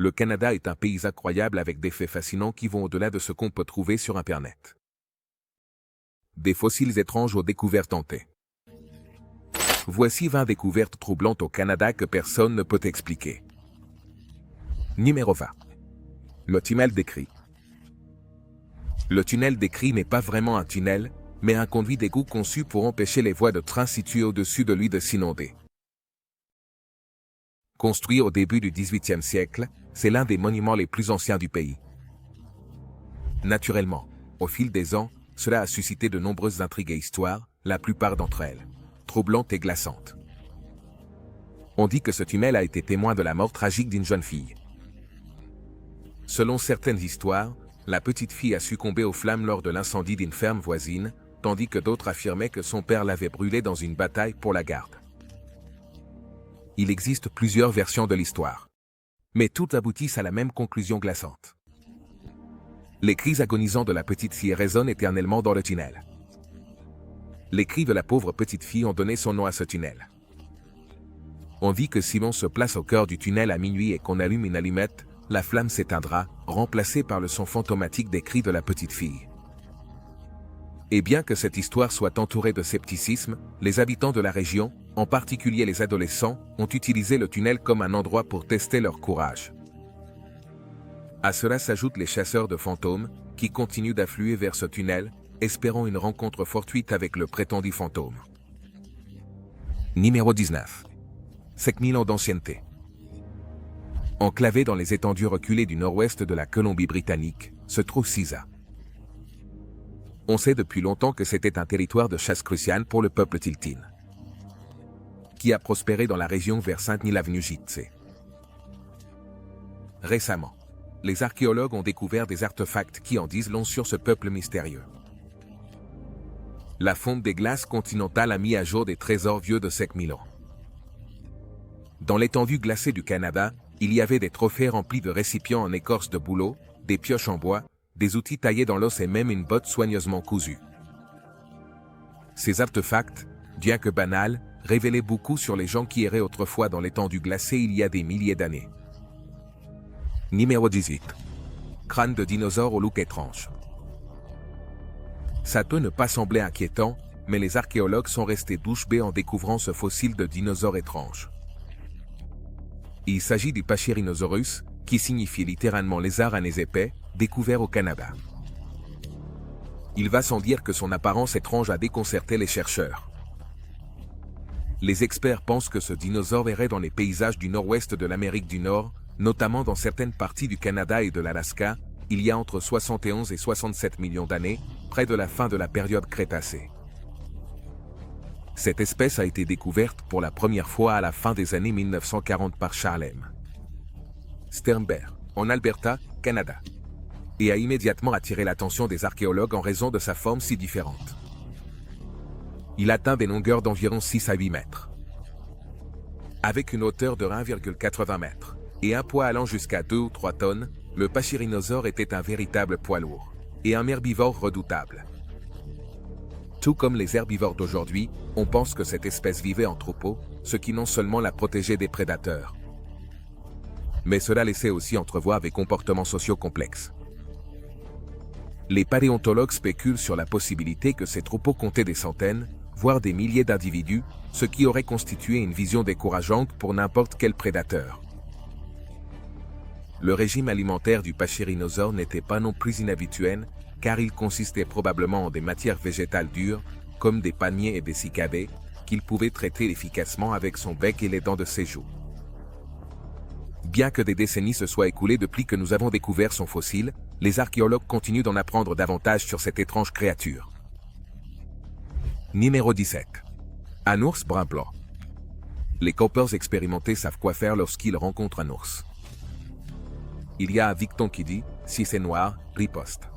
Le Canada est un pays incroyable avec des faits fascinants qui vont au-delà de ce qu'on peut trouver sur Internet. Des fossiles étranges aux découvertes hantées. Voici 20 découvertes troublantes au Canada que personne ne peut expliquer. Numéro 20. Le tunnel des cris. Le tunnel des cris n'est pas vraiment un tunnel, mais un conduit d'égout conçu pour empêcher les voies de train situées au-dessus de lui de s'inonder. Construit au début du XVIIIe siècle, c'est l'un des monuments les plus anciens du pays. Naturellement, au fil des ans, cela a suscité de nombreuses intrigues et histoires, la plupart d'entre elles troublantes et glaçantes. On dit que ce tunnel a été témoin de la mort tragique d'une jeune fille. Selon certaines histoires, la petite fille a succombé aux flammes lors de l'incendie d'une ferme voisine, tandis que d'autres affirmaient que son père l'avait brûlée dans une bataille pour la garde. Il existe plusieurs versions de l'histoire, mais toutes aboutissent à la même conclusion glaçante. Les cris agonisants de la petite fille résonnent éternellement dans le tunnel. Les cris de la pauvre petite fille ont donné son nom à ce tunnel. On dit que si l'on se place au cœur du tunnel à minuit et qu'on allume une allumette, la flamme s'éteindra, remplacée par le son fantomatique des cris de la petite fille. Et bien que cette histoire soit entourée de scepticisme, les habitants de la région, en particulier les adolescents, ont utilisé le tunnel comme un endroit pour tester leur courage. À cela s'ajoutent les chasseurs de fantômes, qui continuent d'affluer vers ce tunnel, espérant une rencontre fortuite avec le prétendu fantôme. Numéro 19. 5000 ans d'ancienneté. Enclavé dans les étendues reculées du nord-ouest de la Colombie-Britannique, se trouve Sisa. On sait depuis longtemps que c'était un territoire de chasse crucial pour le peuple Tiltin, qui a prospéré dans la région vers Saint-Denis-l'Avenue-Jitse. Récemment, les archéologues ont découvert des artefacts qui en disent long sur ce peuple mystérieux. La fonte des glaces continentales a mis à jour des trésors vieux de 5000 ans. Dans l'étendue glacée du Canada, il y avait des trophées remplis de récipients en écorce de bouleau, des pioches en bois, des outils taillés dans l'os et même une botte soigneusement cousue. Ces artefacts, bien que banals, révélaient beaucoup sur les gens qui erraient autrefois dans l'étendue glacée il y a des milliers d'années. Numéro 18. Crâne de dinosaure au look étrange. Ça peut ne pas sembler inquiétant, mais les archéologues sont restés bouche bée en découvrant ce fossile de dinosaure étrange. Il s'agit du Pachyrhinosaurus, qui signifie littéralement lézard à nez épais, découvert au Canada. Il va sans dire que son apparence étrange a déconcerté les chercheurs. Les experts pensent que ce dinosaure errait dans les paysages du nord-ouest de l'Amérique du Nord, notamment dans certaines parties du Canada et de l'Alaska, il y a entre 71 et 67 millions d'années, près de la fin de la période Crétacée. Cette espèce a été découverte pour la première fois à la fin des années 1940 par Charles M. Sternberg, en Alberta, Canada, et a immédiatement attiré l'attention des archéologues en raison de sa forme si différente. Il atteint des longueurs d'environ 6 à 8 mètres. Avec une hauteur de 1,80 m et un poids allant jusqu'à 2 ou 3 tonnes, le Pachyrhinosaure était un véritable poids lourd et un herbivore redoutable. Tout comme les herbivores d'aujourd'hui, on pense que cette espèce vivait en troupeau, ce qui non seulement la protégeait des prédateurs, mais cela laissait aussi entrevoir des comportements sociaux complexes. Les paléontologues spéculent sur la possibilité que ces troupeaux comptaient des centaines, voire des milliers d'individus, ce qui aurait constitué une vision décourageante pour n'importe quel prédateur. Le régime alimentaire du Pachyrhinosaure n'était pas non plus inhabituel, car il consistait probablement en des matières végétales dures, comme des palmiers et des cycadées, qu'il pouvait traiter efficacement avec son bec et les dents de ses joues. Bien que des décennies se soient écoulées depuis que nous avons découvert son fossile, les archéologues continuent d'en apprendre davantage sur cette étrange créature. Numéro 17. Un ours brun blanc. Les campeurs expérimentés savent quoi faire lorsqu'ils rencontrent un ours. Il y a un dicton qui dit « Si c'est noir, riposte.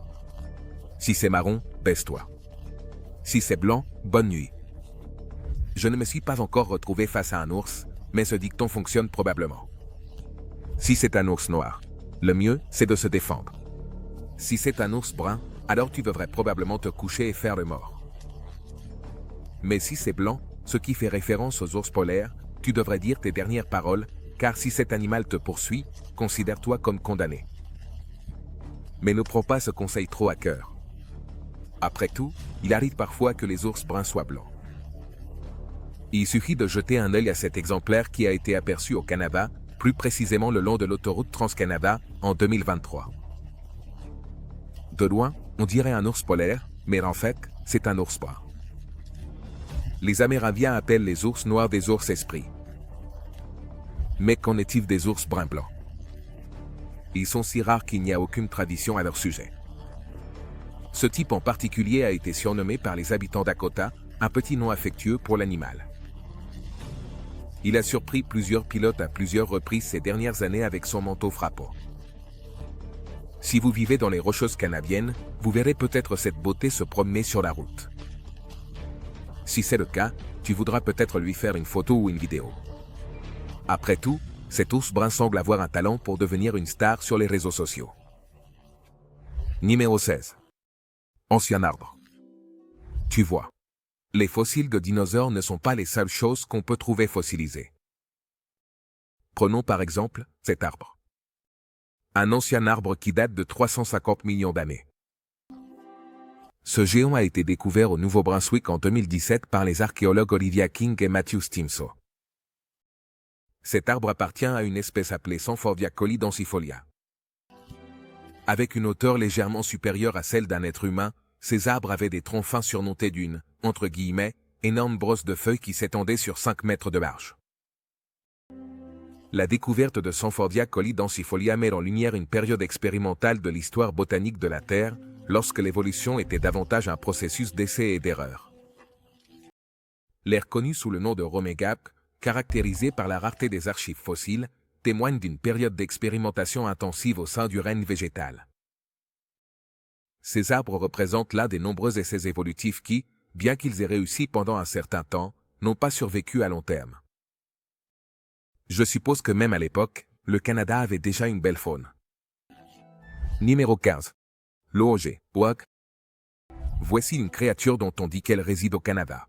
Si c'est marron, baisse-toi. Si c'est blanc, bonne nuit. » Je ne me suis pas encore retrouvé face à un ours, mais ce dicton fonctionne probablement. Si c'est un ours noir, le mieux, c'est de se défendre. Si c'est un ours brun, alors tu devrais probablement te coucher et faire le mort. Mais si c'est blanc, ce qui fait référence aux ours polaires, tu devrais dire tes dernières paroles, car si cet animal te poursuit, considère-toi comme condamné. Mais ne prends pas ce conseil trop à cœur. Après tout, il arrive parfois que les ours bruns soient blancs. Il suffit de jeter un œil à cet exemplaire qui a été aperçu au Canada, plus précisément le long de l'autoroute Trans-Canada, en 2023. De loin, on dirait un ours polaire, mais en fait, c'est un ours brun. Les Amérindiens appellent les ours noirs des ours esprits. Mais qu'en est-il des ours bruns blancs? Ils sont si rares qu'il n'y a aucune tradition à leur sujet. Ce type en particulier a été surnommé par les habitants Dakota, un petit nom affectueux pour l'animal. Il a surpris plusieurs pilotes à plusieurs reprises ces dernières années avec son manteau frappant. Si vous vivez dans les Rocheuses canadiennes, vous verrez peut-être cette beauté se promener sur la route. Si c'est le cas, tu voudras peut-être lui faire une photo ou une vidéo. Après tout, cet ours brun semble avoir un talent pour devenir une star sur les réseaux sociaux. Numéro 16. Ancien arbre. Tu vois, les fossiles de dinosaures ne sont pas les seules choses qu'on peut trouver fossilisées. Prenons par exemple cet arbre. Un ancien arbre qui date de 350 millions d'années. Ce géant a été découvert au Nouveau-Brunswick en 2017 par les archéologues Olivia King et Matthew Stimso. Cet arbre appartient à une espèce appelée Sanfordia colidensifolia. Avec une hauteur légèrement supérieure à celle d'un être humain, ces arbres avaient des troncs fins surmontés d'une, entre guillemets, énorme brosse de feuilles qui s'étendait sur 5 mètres de large. La découverte de Sanfordia colidensifolia met en lumière une période expérimentale de l'histoire botanique de la Terre, lorsque l'évolution était davantage un processus d'essai et d'erreur. L'ère connue sous le nom de Romegap, caractérisée par la rareté des archives fossiles, témoigne d'une période d'expérimentation intensive au sein du règne végétal. Ces arbres représentent l'un des nombreux essais évolutifs qui, bien qu'ils aient réussi pendant un certain temps, n'ont pas survécu à long terme. Je suppose que même à l'époque, le Canada avait déjà une belle faune. Numéro 15. L'OG, WOG. Voici une créature dont on dit qu'elle réside au Canada.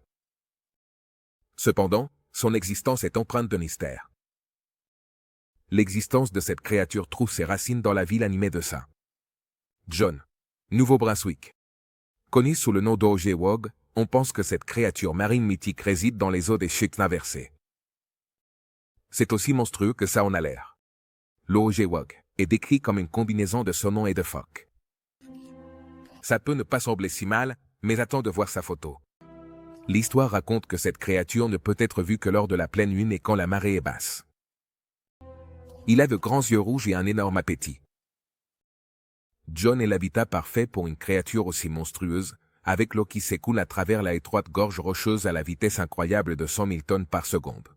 Cependant, son existence est empreinte de mystère. L'existence de cette créature trouve ses racines dans la ville animée de St. John, Nouveau-Brunswick. Connue sous le nom d'OG WOG, on pense que cette créature marine mythique réside dans les eaux des chutes inversées. C'est aussi monstrueux que ça en a l'air. L'OG WOG est décrit comme une combinaison de saumon et de phoque. Ça peut ne pas sembler si mal, mais attends de voir sa photo. L'histoire raconte que cette créature ne peut être vue que lors de la pleine lune et quand la marée est basse. Il a de grands yeux rouges et un énorme appétit. John est l'habitat parfait pour une créature aussi monstrueuse, avec l'eau qui s'écoule à travers la étroite gorge rocheuse à la vitesse incroyable de 100 000 tonnes par seconde.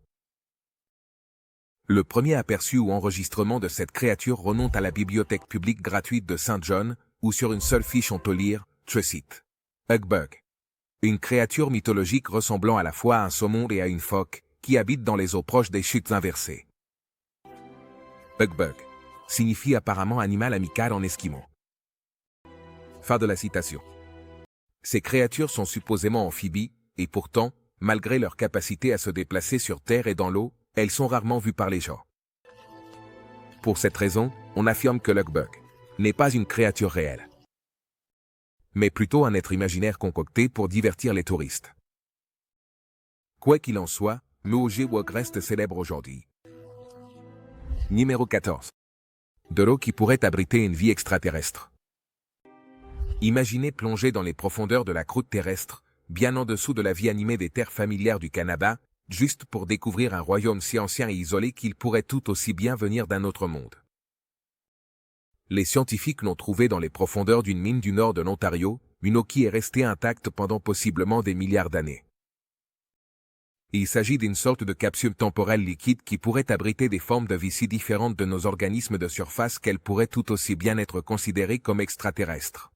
Le premier aperçu ou enregistrement de cette créature remonte à la bibliothèque publique gratuite de Saint John, où sur une seule fiche on peut lire « Tricite ». Hugbug. Une créature mythologique ressemblant à la fois à un saumon et à une phoque, qui habite dans les eaux proches des chutes inversées. Hugbug signifie apparemment animal amical en esquimau. Fin de la citation. Ces créatures sont supposément amphibies, et pourtant, malgré leur capacité à se déplacer sur terre et dans l'eau, elles sont rarement vues par les gens. Pour cette raison, on affirme que l'Hugbug n'est pas une créature réelle, mais plutôt un être imaginaire concocté pour divertir les touristes. Quoi qu'il en soit, l'OG WOG reste célèbre aujourd'hui. Numéro 14. De l'eau qui pourrait abriter une vie extraterrestre. Imaginez plonger dans les profondeurs de la croûte terrestre, bien en dessous de la vie animée des terres familières du Canada, juste pour découvrir un royaume si ancien et isolé qu'il pourrait tout aussi bien venir d'un autre monde. Les scientifiques l'ont trouvé dans les profondeurs d'une mine du nord de l'Ontario, une eau qui est restée intacte pendant possiblement des milliards d'années. Il s'agit d'une sorte de capsule temporelle liquide qui pourrait abriter des formes de vie si différentes de nos organismes de surface qu'elle pourrait tout aussi bien être considérée comme extraterrestre.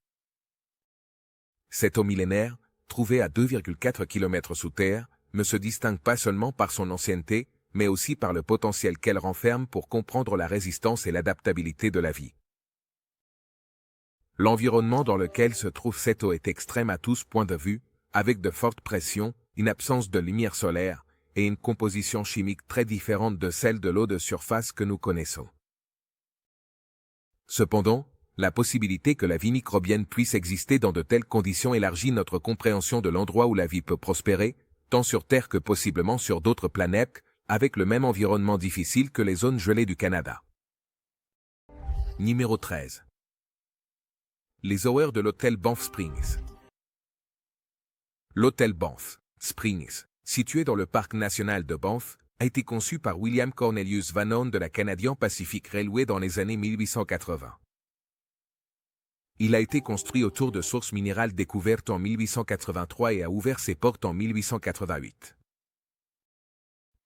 Cette eau millénaire, trouvée à 2,4 km sous terre, ne se distingue pas seulement par son ancienneté, mais aussi par le potentiel qu'elle renferme pour comprendre la résistance et l'adaptabilité de la vie. L'environnement dans lequel se trouve cette eau est extrême à tous points de vue, avec de fortes pressions, une absence de lumière solaire, et une composition chimique très différente de celle de l'eau de surface que nous connaissons. Cependant, la possibilité que la vie microbienne puisse exister dans de telles conditions élargit notre compréhension de l'endroit où la vie peut prospérer, tant sur Terre que possiblement sur d'autres planètes, avec le même environnement difficile que les zones gelées du Canada. Numéro 13. Les horreurs de l'hôtel Banff Springs. L'hôtel Banff Springs, situé dans le parc national de Banff, a été conçu par William Cornelius Vannon de la Canadian Pacific Railway dans les années 1880. Il a été construit autour de sources minérales découvertes en 1883 et a ouvert ses portes en 1888.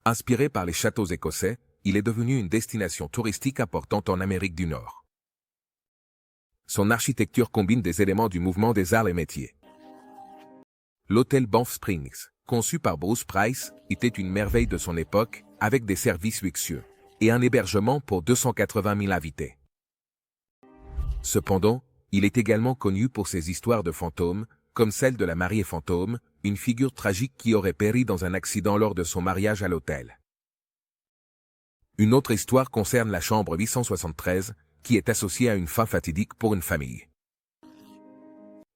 Inspiré par les châteaux écossais, il est devenu une destination touristique importante en Amérique du Nord. Son architecture combine des éléments du mouvement des arts et métiers. L'hôtel Banff Springs, conçu par Bruce Price, était une merveille de son époque, avec des services luxueux et un hébergement pour 280 000 invités. Cependant, il est également connu pour ses histoires de fantômes, comme celle de la mariée fantôme, une figure tragique qui aurait péri dans un accident lors de son mariage à l'hôtel. Une autre histoire concerne la chambre 873, qui est associée à une fin fatidique pour une famille.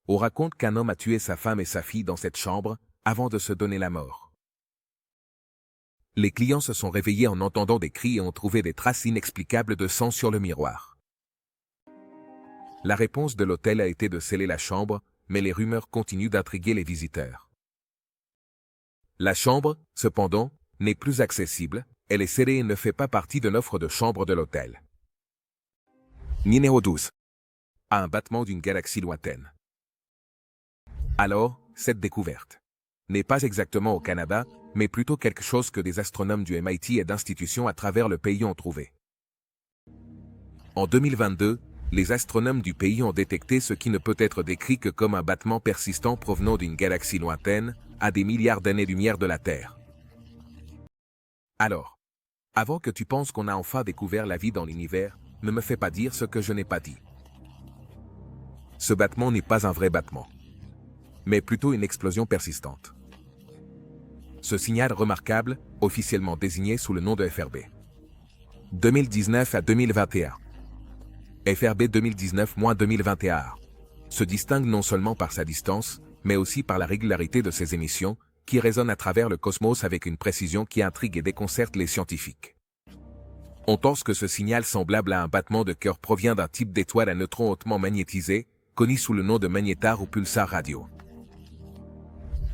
On raconte qu'un homme a tué sa femme et sa fille dans cette chambre, avant de se donner la mort. Les clients se sont réveillés en entendant des cris et ont trouvé des traces inexplicables de sang sur le miroir. La réponse de l'hôtel a été de sceller la chambre, mais les rumeurs continuent d'intriguer les visiteurs. La chambre, cependant, n'est plus accessible, elle est scellée et ne fait pas partie de l'offre de chambre de l'hôtel. Numéro 12. À un battement d'une galaxie lointaine. Alors, cette découverte n'est pas exactement au Canada, mais plutôt quelque chose que des astronomes du MIT et d'institutions à travers le pays ont trouvé. En 2022, les astronomes du pays ont détecté ce qui ne peut être décrit que comme un battement persistant provenant d'une galaxie lointaine, à des milliards d'années-lumière de la Terre. Alors, avant que tu penses qu'on a enfin découvert la vie dans l'univers, ne me fais pas dire ce que je n'ai pas dit. Ce battement n'est pas un vrai battement, mais plutôt une explosion persistante. Ce signal remarquable, officiellement désigné sous le nom de FRB. 2019 à 2021. FRB 2019-2021 se distingue non seulement par sa distance, mais aussi par la régularité de ses émissions, qui résonnent à travers le cosmos avec une précision qui intrigue et déconcerte les scientifiques. On pense que ce signal semblable à un battement de cœur provient d'un type d'étoile à neutrons hautement magnétisés, connu sous le nom de magnétar ou pulsar radio.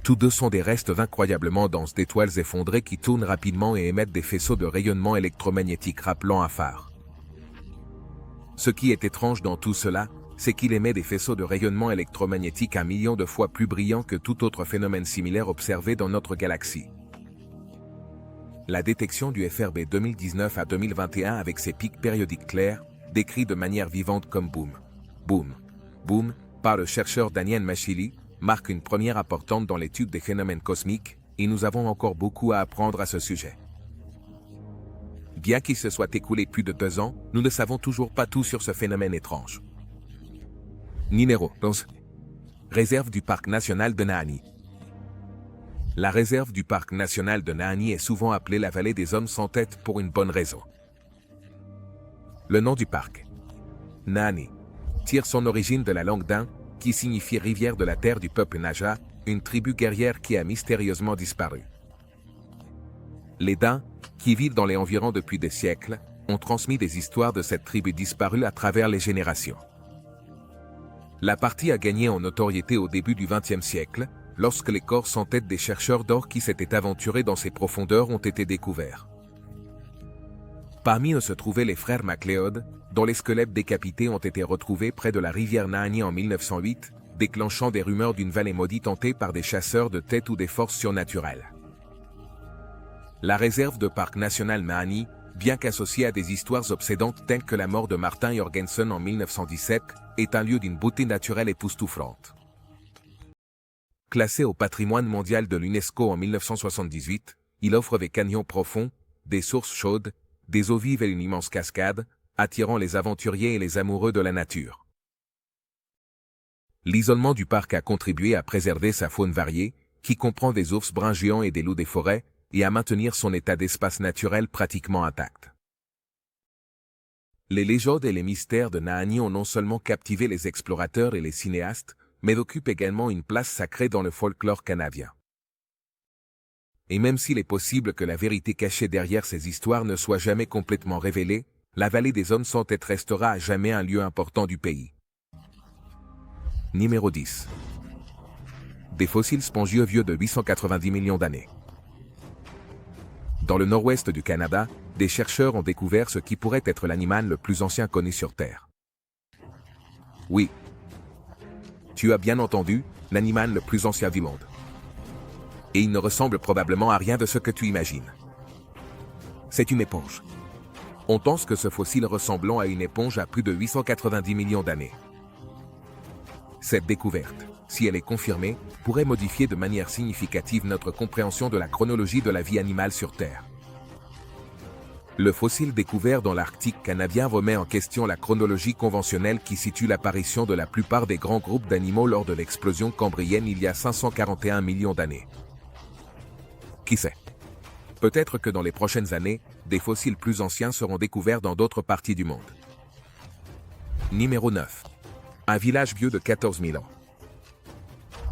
Tous deux sont des restes incroyablement denses d'étoiles effondrées qui tournent rapidement et émettent des faisceaux de rayonnement électromagnétique rappelant un phare. Ce qui est étrange dans tout cela, c'est qu'il émet des faisceaux de rayonnement électromagnétique 1 million de fois plus brillants que tout autre phénomène similaire observé dans notre galaxie. La détection du FRB 2019 à 2021 avec ses pics périodiques clairs, décrits de manière vivante comme boom, boom, boom, par le chercheur Daniel Machili, marque une première importante dans l'étude des phénomènes cosmiques, et nous avons encore beaucoup à apprendre à ce sujet. Bien qu'il se soit écoulé plus de 2 ans, nous ne savons toujours pas tout sur ce phénomène étrange. Numéro 11. Réserve du Parc national de Nahanni. La réserve du Parc national de Nahanni est souvent appelée la vallée des hommes sans tête pour une bonne raison. Le nom du parc, Nahanni, tire son origine de la langue Dain, qui signifie rivière de la terre du peuple Naja, une tribu guerrière qui a mystérieusement disparu. Les Dains, qui vivent dans les environs depuis des siècles, ont transmis des histoires de cette tribu disparue à travers les générations. La partie a gagné en notoriété au début du XXe siècle, lorsque les corps sans tête des chercheurs d'or qui s'étaient aventurés dans ces profondeurs ont été découverts. Parmi eux se trouvaient les frères MacLeod, dont les squelettes décapités ont été retrouvés près de la rivière Nahanni en 1908, déclenchant des rumeurs d'une vallée maudite hantée par des chasseurs de têtes ou des forces surnaturelles. La réserve de parc national Nahanni, bien qu'associée à des histoires obsédantes telles que la mort de Martin Jorgensen en 1917, est un lieu d'une beauté naturelle époustouflante. Classé au patrimoine mondial de l'UNESCO en 1978, il offre des canyons profonds, des sources chaudes, des eaux vives et une immense cascade, attirant les aventuriers et les amoureux de la nature. L'isolement du parc a contribué à préserver sa faune variée, qui comprend des ours bruns géants et des loups des forêts, et à maintenir son état d'espace naturel pratiquement intact. Les légendes et les mystères de Nahanni ont non seulement captivé les explorateurs et les cinéastes, mais occupent également une place sacrée dans le folklore canadien. Et même s'il est possible que la vérité cachée derrière ces histoires ne soit jamais complètement révélée, la vallée des hommes sans tête restera à jamais un lieu important du pays. Numéro 10. Des fossiles spongieux vieux de 890 millions d'années. Dans le nord-ouest du Canada, des chercheurs ont découvert ce qui pourrait être l'animal le plus ancien connu sur Terre. Oui. Tu as bien entendu, l'animal le plus ancien du monde. Et il ne ressemble probablement à rien de ce que tu imagines. C'est une éponge. On pense que ce fossile ressemblant à une éponge a plus de 890 millions d'années. Cette découverte, si elle est confirmée, pourrait modifier de manière significative notre compréhension de la chronologie de la vie animale sur Terre. Le fossile découvert dans l'Arctique canadien remet en question la chronologie conventionnelle qui situe l'apparition de la plupart des grands groupes d'animaux lors de l'explosion cambrienne il y a 541 millions d'années. Qui sait? Peut-être que dans les prochaines années, des fossiles plus anciens seront découverts dans d'autres parties du monde. Numéro 9. Un village vieux de 14 000 ans.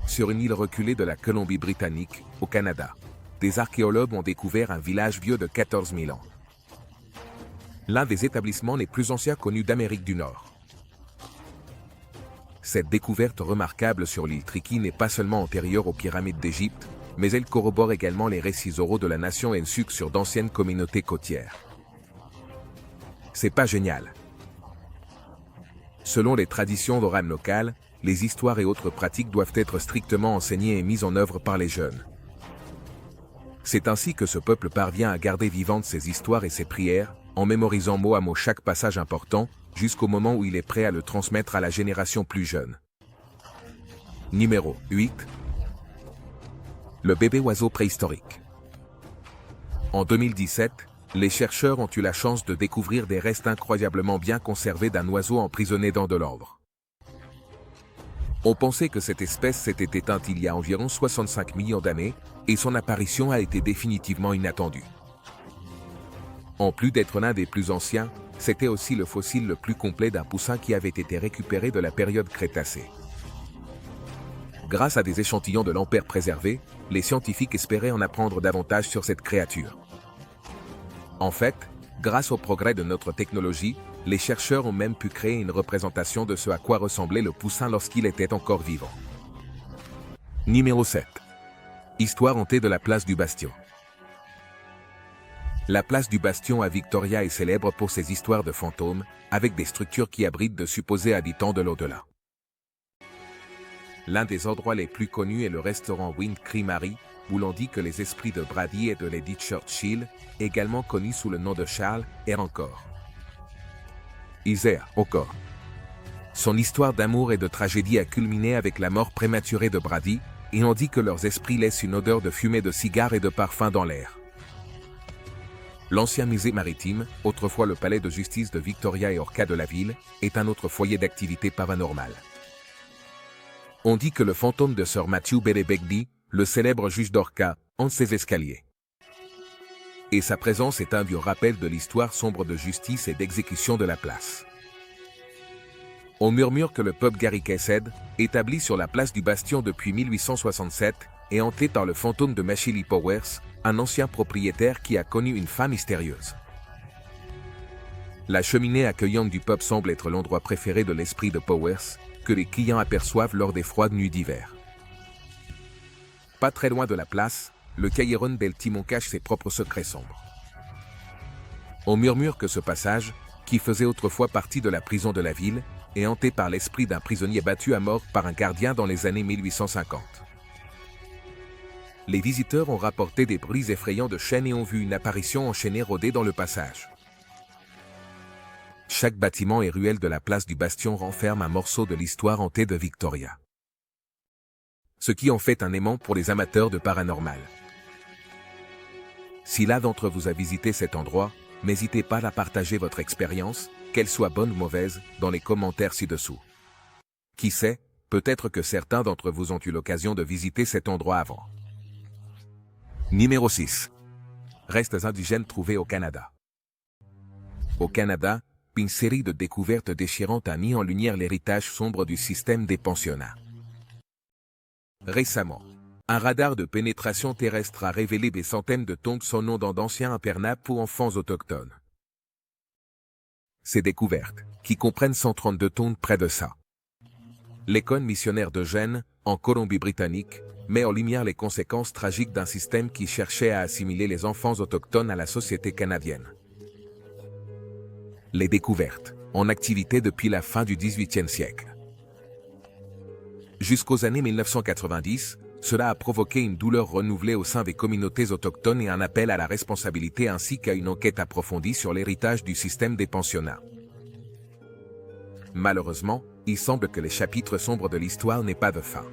Sur une île reculée de la Colombie-Britannique, au Canada, des archéologues ont découvert un village vieux de 14 000 ans. L'un des établissements les plus anciens connus d'Amérique du Nord. Cette découverte remarquable sur l'île Tricky n'est pas seulement antérieure aux pyramides d'Égypte, mais elle corrobore également les récits oraux de la nation Ensuk sur d'anciennes communautés côtières. C'est pas génial? Selon les traditions orales locales, les histoires et autres pratiques doivent être strictement enseignées et mises en œuvre par les jeunes. C'est ainsi que ce peuple parvient à garder vivantes ses histoires et ses prières, en mémorisant mot à mot chaque passage important, jusqu'au moment où il est prêt à le transmettre à la génération plus jeune. Numéro 8. Le bébé oiseau préhistorique. En 2017, les chercheurs ont eu la chance de découvrir des restes incroyablement bien conservés d'un oiseau emprisonné dans de l'ambre. On pensait que cette espèce s'était éteinte il y a environ 65 millions d'années, et son apparition a été définitivement inattendue. En plus d'être l'un des plus anciens, c'était aussi le fossile le plus complet d'un poussin qui avait été récupéré de la période Crétacée. Grâce à des échantillons de l'ampère préservés, les scientifiques espéraient en apprendre davantage sur cette créature. En fait, grâce au progrès de notre technologie, les chercheurs ont même pu créer une représentation de ce à quoi ressemblait le poussin lorsqu'il était encore vivant. Numéro 7. Histoire hantée de la place du Bastion. La place du Bastion à Victoria est célèbre pour ses histoires de fantômes, avec des structures qui abritent de supposés habitants de l'au-delà. L'un des endroits les plus connus est le restaurant Wind Creamery, où l'on dit que les esprits de Brady et de Lady Churchill, également connus sous le nom de Charles, errent encore. Ils errent encore. Son histoire d'amour et de tragédie a culminé avec la mort prématurée de Brady, et on dit que leurs esprits laissent une odeur de fumée de cigares et de parfum dans l'air. L'ancien musée maritime, autrefois le palais de justice de Victoria et Orca de la ville, est un autre foyer d'activité paranormale. On dit que le fantôme de Sir Matthew Bailey Begbie, le célèbre juge d'Orca, hante ses escaliers. Et sa présence est un vieux rappel de l'histoire sombre de justice et d'exécution de la place. On murmure que le pub Gary Cassed, établi sur la place du Bastion depuis 1867, est hanté par le fantôme de Machilly Powers, un ancien propriétaire qui a connu une femme mystérieuse. La cheminée accueillante du pub semble être l'endroit préféré de l'esprit de Powers, que les clients aperçoivent lors des froides nuits d'hiver. Pas très loin de la place, le Callejón del Timón cache ses propres secrets sombres. On murmure que ce passage, qui faisait autrefois partie de la prison de la ville, est hanté par l'esprit d'un prisonnier battu à mort par un gardien dans les années 1850. Les visiteurs ont rapporté des bruits effrayants de chaînes et ont vu une apparition enchaînée rôder dans le passage. Chaque bâtiment et ruelle de la place du Bastion renferme un morceau de l'histoire hantée de Victoria. Ce qui en fait un aimant pour les amateurs de paranormal. Si l'un d'entre vous a visité cet endroit, n'hésitez pas à partager votre expérience, qu'elle soit bonne ou mauvaise, dans les commentaires ci-dessous. Qui sait, peut-être que certains d'entre vous ont eu l'occasion de visiter cet endroit avant. Numéro 6. restes indigènes trouvés au Canada. Au Canada, une série de découvertes déchirantes a mis en lumière l'héritage sombre du système des pensionnats. Récemment, un radar de pénétration terrestre a révélé des centaines de tombes sans nom dans d'anciens internats pour enfants autochtones. Ces découvertes, qui comprennent 132 tombes près de ça. L'école missionnaire de Gênes, en Colombie-Britannique, met en lumière les conséquences tragiques d'un système qui cherchait à assimiler les enfants autochtones à la société canadienne. Les découvertes, en activité depuis la fin du XVIIIe siècle. Jusqu'aux années 1990, cela a provoqué une douleur renouvelée au sein des communautés autochtones et un appel à la responsabilité ainsi qu'à une enquête approfondie sur l'héritage du système des pensionnats. Malheureusement, il semble que les chapitres sombres de l'histoire n'aient pas de fin.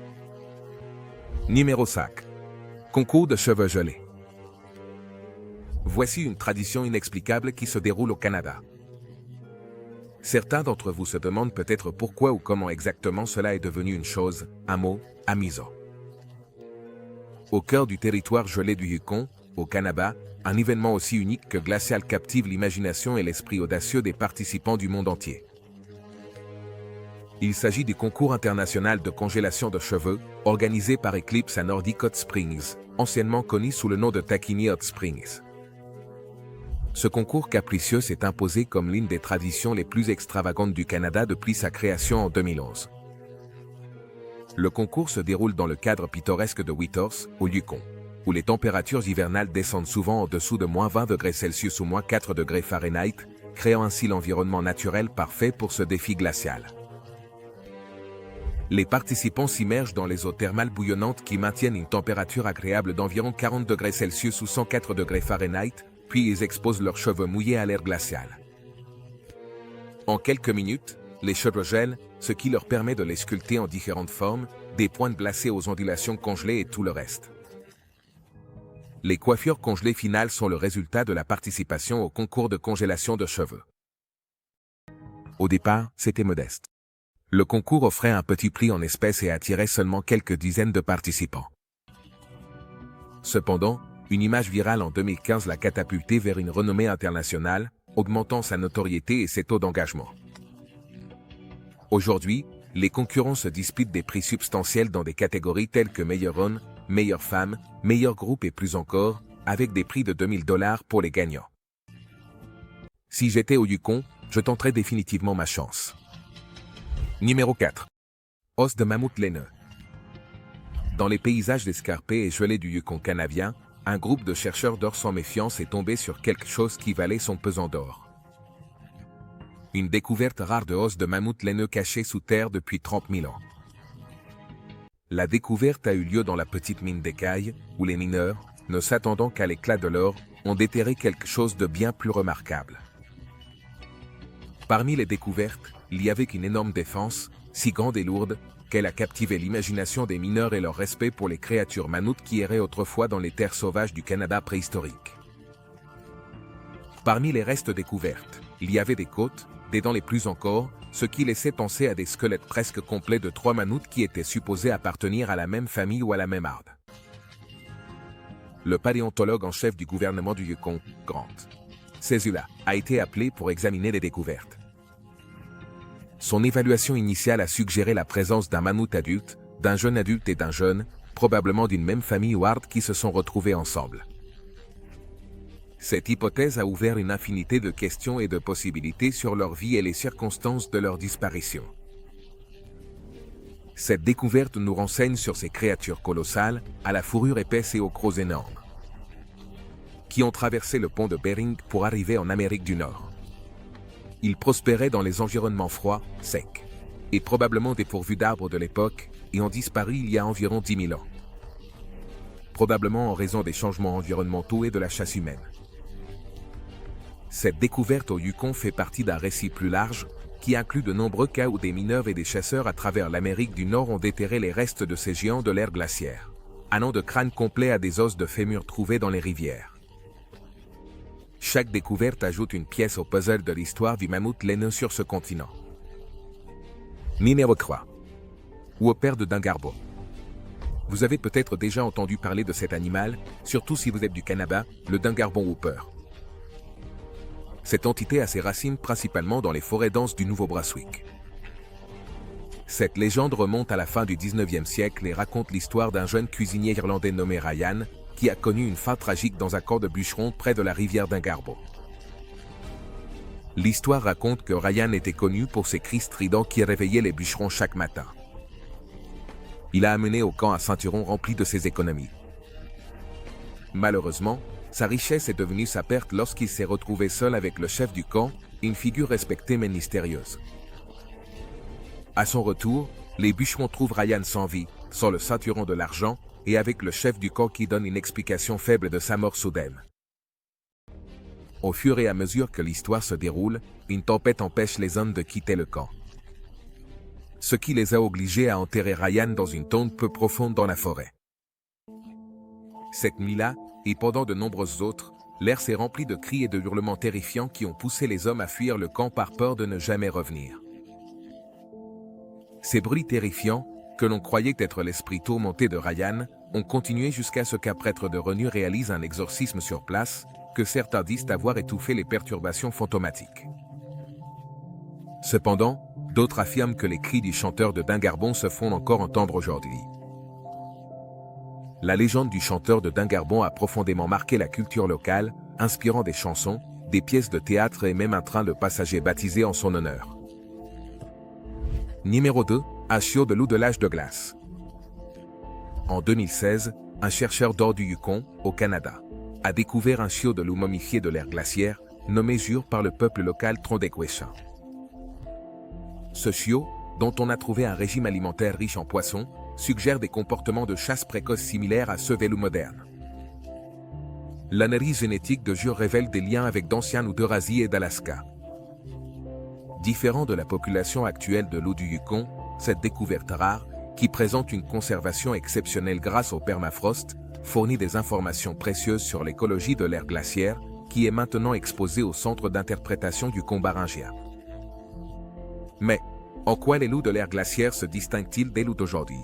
Numéro 5. Concours de cheveux gelés. Voici une tradition inexplicable qui se déroule au Canada. Certains d'entre vous se demandent peut-être pourquoi ou comment exactement cela est devenu une chose, un mot, amiso. Au cœur du territoire gelé du Yukon, au Canada, un événement aussi unique que glacial captive l'imagination et l'esprit audacieux des participants du monde entier. Il s'agit du concours international de congélation de cheveux, organisé par Eclipse à Nordic Hot Springs, anciennement connu sous le nom de Takini Hot Springs. Ce concours capricieux s'est imposé comme l'une des traditions les plus extravagantes du Canada depuis sa création en 2011. Le concours se déroule dans le cadre pittoresque de Whitehorse, au Yukon, où les températures hivernales descendent souvent en dessous de -20 degrés Celsius ou -4 degrés Fahrenheit, créant ainsi l'environnement naturel parfait pour ce défi glacial. Les participants s'immergent dans les eaux thermales bouillonnantes qui maintiennent une température agréable d'environ 40 degrés Celsius ou 104 degrés Fahrenheit, puis ils exposent leurs cheveux mouillés à l'air glacial. En quelques minutes, les cheveux gèlent, ce qui leur permet de les sculpter en différentes formes, des pointes glacées aux ondulations congelées et tout le reste. Les coiffures congelées finales sont le résultat de la participation au concours de congélation de cheveux. Au départ, c'était modeste. Le concours offrait un petit prix en espèces et attirait seulement quelques dizaines de participants. Cependant, une image virale en 2015 l'a catapulté vers une renommée internationale, augmentant sa notoriété et ses taux d'engagement. Aujourd'hui, les concurrents se disputent des prix substantiels dans des catégories telles que meilleur homme, meilleure femme, meilleur groupe et plus encore, avec des prix de $2000 pour les gagnants. Si j'étais au Yukon, je tenterais définitivement ma chance. Numéro 4. Os de mammouth laineux. Dans les paysages escarpés et gelés du Yukon canadien, un groupe de chercheurs d'or sans méfiance est tombé sur quelque chose qui valait son pesant d'or. Une découverte rare de os de mammouth laineux cachés sous terre depuis 30 000 ans. La découverte a eu lieu dans la petite mine d'Écailles, où les mineurs, ne s'attendant qu'à l'éclat de l'or, ont déterré quelque chose de bien plus remarquable. Parmi les découvertes, il y avait une énorme défense, si grande et lourde, qu'elle a captivé l'imagination des mineurs et leur respect pour les créatures mammouths qui erraient autrefois dans les terres sauvages du Canada préhistorique. Parmi les restes découvertes, il y avait des côtes, des dents les plus encore, ce qui laissait penser à des squelettes presque complets de 3 mammouths qui étaient supposés appartenir à la même famille ou à la même arde. Le paléontologue en chef du gouvernement du Yukon, Grant Cesula, a été appelé pour examiner les découvertes. Son évaluation initiale a suggéré la présence d'un mammouth adulte, d'un jeune adulte et d'un jeune, probablement d'une même famille ou arde qui se sont retrouvés ensemble. Cette hypothèse a ouvert une infinité de questions et de possibilités sur leur vie et les circonstances de leur disparition. Cette découverte nous renseigne sur ces créatures colossales, à la fourrure épaisse et aux crocs énormes, qui ont traversé le pont de Bering pour arriver en Amérique du Nord. Ils prospéraient dans les environnements froids, secs, et probablement dépourvus d'arbres de l'époque, et ont disparu il y a environ 10 000 ans. Probablement en raison des changements environnementaux et de la chasse humaine. Cette découverte au Yukon fait partie d'un récit plus large, qui inclut de nombreux cas où des mineurs et des chasseurs à travers l'Amérique du Nord ont déterré les restes de ces géants de l'ère glaciaire, allant de crânes complets à des os de fémur trouvés dans les rivières. Chaque découverte ajoute une pièce au puzzle de l'histoire du mammouth laineux sur ce continent. Numéro 3. Whopper de Dungarbo. Vous avez peut-être déjà entendu parler de cet animal, surtout si vous êtes du Canada, le dingarbon whooper. Cette entité a ses racines principalement dans les forêts denses du Nouveau-Brunswick. Cette légende remonte à la fin du 19e siècle et raconte l'histoire d'un jeune cuisinier irlandais nommé Ryan, qui a connu une fin tragique dans un camp de bûcherons près de la rivière Dingarbon. L'histoire raconte que Ryan était connu pour ses cris stridents qui réveillaient les bûcherons chaque matin. Il a amené au camp un ceinturon rempli de ses économies. Malheureusement, sa richesse est devenue sa perte lorsqu'il s'est retrouvé seul avec le chef du camp, une figure respectée mais mystérieuse. À son retour, les bûcherons trouvent Ryan sans vie, sans le ceinturon de l'argent, et avec le chef du camp qui donne une explication faible de sa mort soudaine. Au fur et à mesure que l'histoire se déroule, une tempête empêche les hommes de quitter le camp. Ce qui les a obligés à enterrer Ryan dans une tombe peu profonde dans la forêt. Cette nuit-là, et pendant de nombreuses autres, l'air s'est rempli de cris et de hurlements terrifiants qui ont poussé les hommes à fuir le camp par peur de ne jamais revenir. Ces bruits terrifiants, que l'on croyait être l'esprit tourmenté de Ryan, ont continué jusqu'à ce qu'un prêtre de renommée réalise un exorcisme sur place, que certains disent avoir étouffé les perturbations fantomatiques. Cependant, d'autres affirment que les cris du chanteur de Dingarbon se font encore entendre aujourd'hui. La légende du chanteur de Dingarbon a profondément marqué la culture locale, inspirant des chansons, des pièces de théâtre et même un train de passagers baptisé en son honneur. Numéro 2, un chiot de loup de l'âge de glace. En 2016, un chercheur d'or du Yukon, au Canada, a découvert un chiot de loup momifié de l'ère glaciaire, nommé Jure par le peuple local Trondéquéchin. Ce chiot, dont on a trouvé un régime alimentaire riche en poissons, suggère des comportements de chasse précoce similaires à ceux des loups modernes. L'analyse génétique de Jure révèle des liens avec d'anciens loups d'Eurasie et d'Alaska. Différent de la population actuelle de loups du Yukon, cette découverte rare, qui présente une conservation exceptionnelle grâce au permafrost, fournit des informations précieuses sur l'écologie de l'ère glaciaire, qui est maintenant exposée au centre d'interprétation du Combaringien. Mais, en quoi les loups de l'ère glaciaire se distinguent-ils des loups d'aujourd'hui?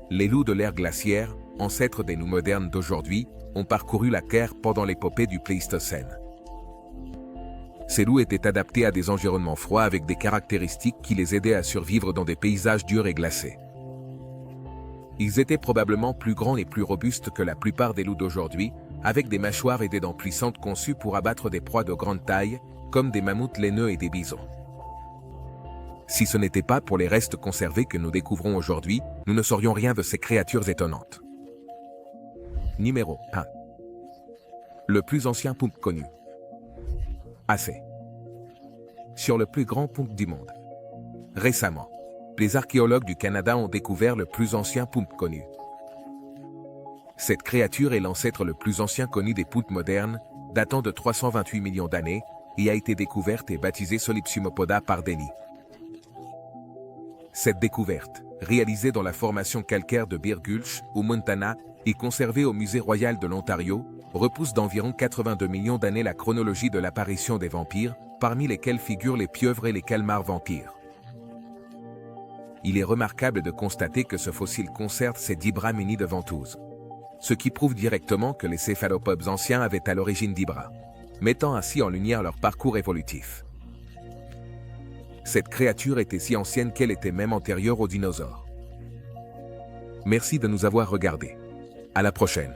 Les loups de l'ère glaciaire, ancêtres des loups modernes d'aujourd'hui, ont parcouru la Terre pendant l'épopée du Pléistocène. Ces loups étaient adaptés à des environnements froids avec des caractéristiques qui les aidaient à survivre dans des paysages durs et glacés. Ils étaient probablement plus grands et plus robustes que la plupart des loups d'aujourd'hui, avec des mâchoires et des dents puissantes conçues pour abattre des proies de grande taille, comme des mammouths laineux et des bisons. Si ce n'était pas pour les restes conservés que nous découvrons aujourd'hui, nous ne saurions rien de ces créatures étonnantes. Numéro 1. Le plus ancien poulpe connu. Assez. Sur le plus grand poulpe du monde. Récemment, les archéologues du Canada ont découvert le plus ancien poulpe connu. Cette créature est l'ancêtre le plus ancien connu des poulpes modernes, datant de 328 millions d'années, et a été découverte et baptisée Solipsumopoda par Denny. Cette découverte, réalisée dans la formation calcaire de Bear Gulch, au Montana, et conservée au Musée royal de l'Ontario, repousse d'environ 82 millions d'années la chronologie de l'apparition des vampires, parmi lesquels figurent les pieuvres et les calmars vampires. Il est remarquable de constater que ce fossile conserve ses 10 bras munis de ventouses. Ce qui prouve directement que les céphalopodes anciens avaient à l'origine 10 bras, mettant ainsi en lumière leur parcours évolutif. Cette créature était si ancienne qu'elle était même antérieure aux dinosaures. Merci de nous avoir regardés. À la prochaine.